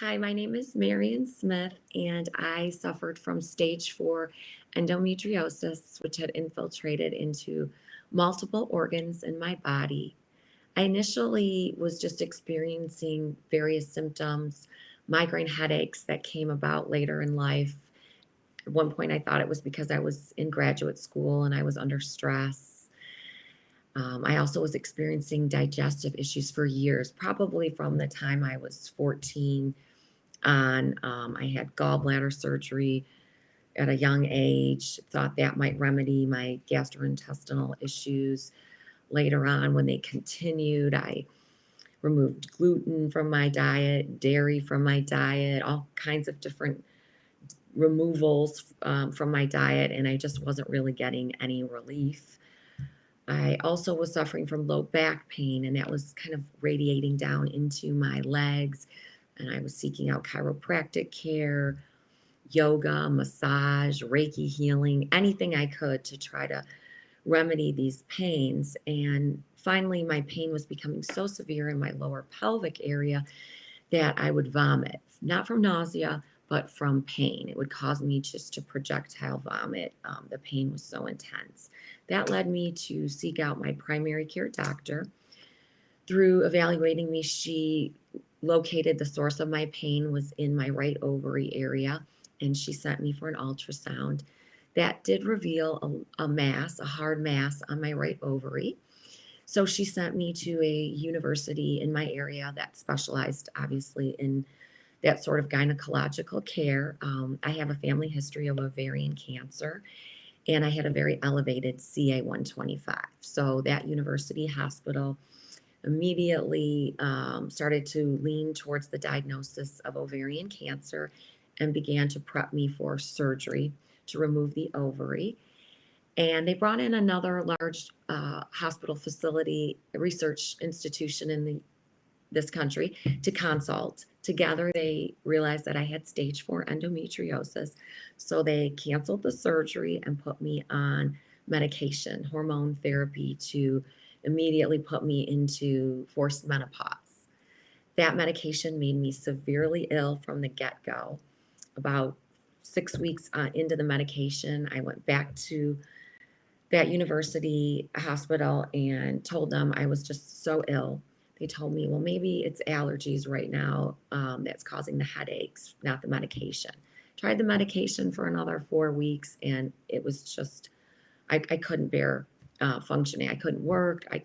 Hi, my name is Marian Smith, and I suffered from stage 4 endometriosis, which had infiltrated into multiple organs in my body. I initially was just experiencing various symptoms, migraine headaches that came about later in life. At one point, I thought it was because I was in graduate school and I was under stress. I also was experiencing digestive issues for years, probably from the time I was 14 on. I had gallbladder surgery at a young age, thought that might remedy my gastrointestinal issues. Later on, when they continued, I removed gluten from my diet, dairy from my diet, all kinds of different removals from my diet, and I just wasn't really getting any relief. I also was suffering from low back pain, and that was kind of radiating down into my legs. And I was seeking out chiropractic care, yoga, massage, Reiki healing, anything I could to try to remedy these pains. And finally, my pain was becoming so severe in my lower pelvic area that I would vomit, not from nausea, but from pain. It would cause me just to projectile vomit. The pain was so intense. That led me to seek out my primary care doctor. Through evaluating me, she located the source of my pain was in my right ovary area, and she sent me for an ultrasound. That did reveal a mass, a hard mass on my right ovary. So she sent me to a university in my area that specialized, obviously, in that sort of gynecological care. I have a family history of ovarian cancer, and I had a very elevated CA 125. So that university hospital immediately started to lean towards the diagnosis of ovarian cancer and began to prep me for surgery to remove the ovary. And they brought in another large hospital facility, research institution in this country to consult. Together, they realized that I had stage 4 endometriosis. So they canceled the surgery and put me on medication, hormone therapy to immediately put me into forced menopause. That medication made me severely ill from the get go. About 6 weeks into the medication, I went back to that university hospital and told them I was just so ill. They told me, well, maybe it's allergies right now that's causing the headaches, not the medication. Tried the medication for another 4 weeks, and it was just, I couldn't bear functioning. I couldn't work. I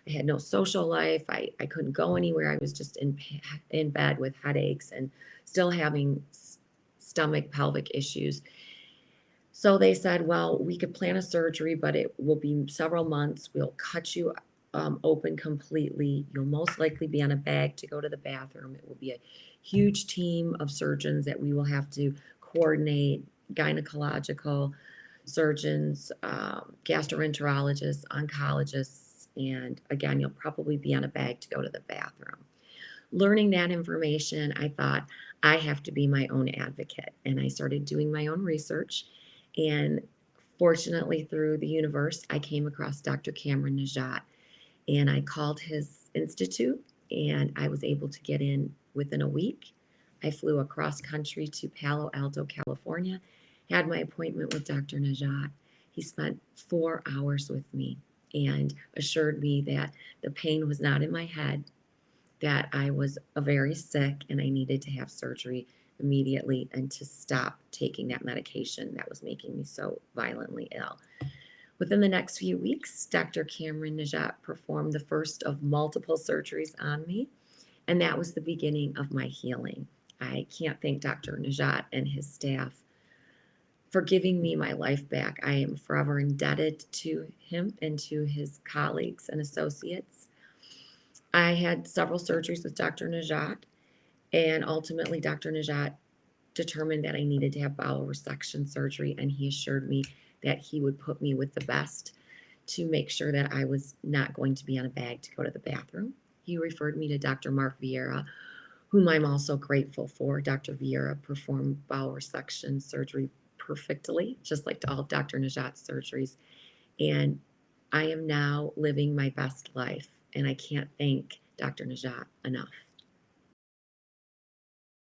had no social life. I couldn't go anywhere. I was just in bed with headaches and still having stomach pelvic issues. So they said, well, we could plan a surgery, but it will be several months. We'll cut you open completely. You'll most likely be on a bag to go to the bathroom. It will be a huge team of surgeons that we will have to coordinate, gynecological surgeons, gastroenterologists, oncologists, and again, you'll probably be on a bag to go to the bathroom. Learning that information, I thought I have to be my own advocate. And I started doing my own research. And fortunately, through the universe, I came across Dr. Cameron Najat, and I called his institute, and I was able to get in within a week. I flew across country to Palo Alto, California, had my appointment with Dr. Najat. He spent 4 hours with me and assured me that the pain was not in my head, that I was very sick and I needed to have surgery immediately and to stop taking that medication that was making me so violently ill. Within the next few weeks, Dr. Cameron Najat performed the first of multiple surgeries on me, and that was the beginning of my healing. I can't thank Dr. Najat and his staff for giving me my life back. I am forever indebted to him and to his colleagues and associates. I had several surgeries with Dr. Najat, and ultimately, Dr. Najat determined that I needed to have bowel resection surgery, and he assured me that he would put me with the best to make sure that I was not going to be on a bag to go to the bathroom. He referred me to Dr. Mark Vieira, whom I'm also grateful for. Dr. Vieira performed bowel resection surgery perfectly, just like all of Dr. Najat's surgeries. And I am now living my best life, and I can't thank Dr. Najat enough.